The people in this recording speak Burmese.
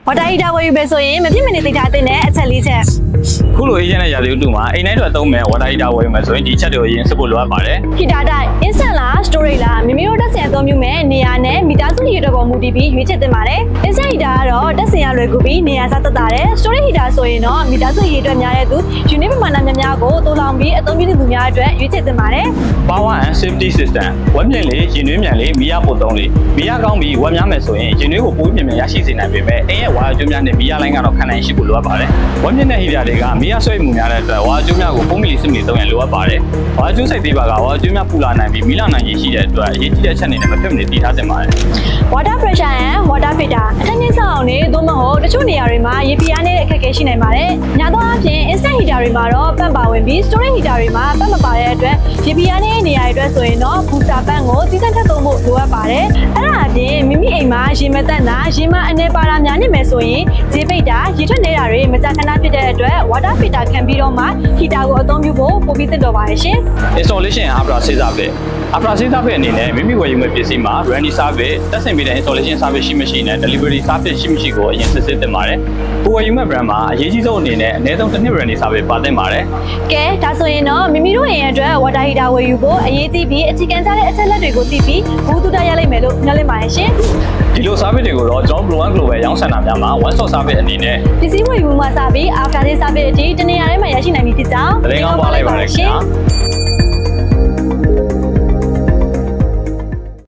water heater ဝယ်ယူမယ်ဆိုရင်မဖြစ်မနေသိထားတဲ့အချက်၄ချက် ခုလို agent နဲ့ရာသီဥတုမှာအိမ်တိုင်းအတွက်သုံးမယ် water heater ဝယ်ယူမယ်ဆိုရင်ဒီချက်တွေကိုအရင်စစ်ဖို့လိုအပ်ပါတယ် heater တိုင်း instant လား storage လားမိမိတို့တက်ဆင်အသုံးပြုမဲ့နေရာနဲ့မိသားစုရေအတွက်ပေါ်မူတည်ပြီးရွေးချယ်သင့်ပါတယ် instant heater ကတော့တက်ဆင်ရလွယ်ကူပြီးနေရာစားသက်သာတယ် storage heater ဆိုရင်တော့မိသားစုရေအတွက်များတဲ့သူ unit ပမာဏများကိုတိုးလောင်ပြီးအသုံးပြုသူများအတွက်ရွေးချယ်သင့်ပါတယ် power and safety system ဝက်မြင့်လေးရင်နှွေးမြန်လေးမီးရပို့သုံးလေးမီးရကောင်းပြီးဝက်များမယ်ဆိုရင်ရင်နှွေးကိုပိုးမြင့်မြန်ရရှိစေနိုင်ပေမဲ့အိမ်ရဲ့ဝါယာကျိုးများနဲ့မီးရလိုင်းကတော့ခံနိုင်ရှိဖို့လိုအပ်ပါတယ်ဝက်မြင့်တဲ့ heater တွေကမီးရဆွဲမှုများတဲ့အတွက်ဝါယာကျိုးများကို4မီလီစမီသုံးရလိုအပ်ပါတယ်ဝါယာကျိုးစိတ်သေးပါကဝါယာကျိုးများပူလာနိုင်ပြီးမီးလောင်နိုင်ရရှိတဲ့အတွက်အရေးကြီးတဲ့အချက်အနေနဲ့မဖြစ်မနေသိထားသင့်ပါတယ် water pressure and water filter အထက်မြင့်ဆောင်အောင်နဲ့သို့မဟုတ်တချို့နေရာတွေမှာရေပြားနေတဲ့အခက်အခဲရှိနိုင်ပါတယ်။ညာသောအားဖြင့် instant heater တွေမှာတော့ပန့်ပါဝင်ပြီး storage heater တွေမှာပန့်မပါတဲ့အတွက်ရေပြားနေတဲ့နေရာတွေအတွက်ဆိုရင်တော့ booster ပန့်ကိုသီးသန့်ထပ်သုံးဖို့လိုအပ်ပါတယ်။အဲ့ဒါအပြင်မိမိအိမ်မှာရေမတက်တာရေမအနေပါတာများနေမယ်ဆိုရင်ဈေးပိတ်တာရေထွက်နေတာတွေမကြာခဏဖြစ်တဲ့အတွက် water filter ခံပြီးတော့မှ heater ကိုအသုံးပြုဖို့ပိုပြီးသင့်တော်ပါတယ်ရှင်။ installation after sales service after sales service အနေနဲ့မိမိဝယ်ယူမဲ့ပစ္စည်းမှာ running service တက်ဆင်ပေးတဲ့ installation service ရှိမရှိနဲ့ delivery service ရှိမရှိကိုအရင်စစ်ဆေးသင့်ပါတယ်။ကိုယ်ဝယ်ယူမဲ့ brand မှာအရေးကြီးဆုံးအနေနဲ့အနည်းဆုံးတစ်နှစ် running service ပါသင့်ပါတယ် ကဲဒါဆိုရင်တော့မိမိတို့အိမ်အတွက် water heater ဝယ်ယူဖို့အရေးကြီးပြီးအခြေခံကြတဲ့အချက်လက်တွေကိုသိပြီးဘူးတူတာရလိမ့်မယ်လို့ညွှန်လင့်ပါတယ်ရှင် ။ဒီလို service တွေကိုတော့ကျွန်တော် Blue Global ရောင်းစင်တာများမှာ one stop service အနေနဲ့ ပစ္စည်းဝယ်ယူမှုမှစပြီး after sales service အထိတနေရာတိုင်းမှာရရှိနိုင်ပြီဖြစ်ကြောင်း သတင်းကောင်းပါလိုက်ပါရခင်ဗျာ။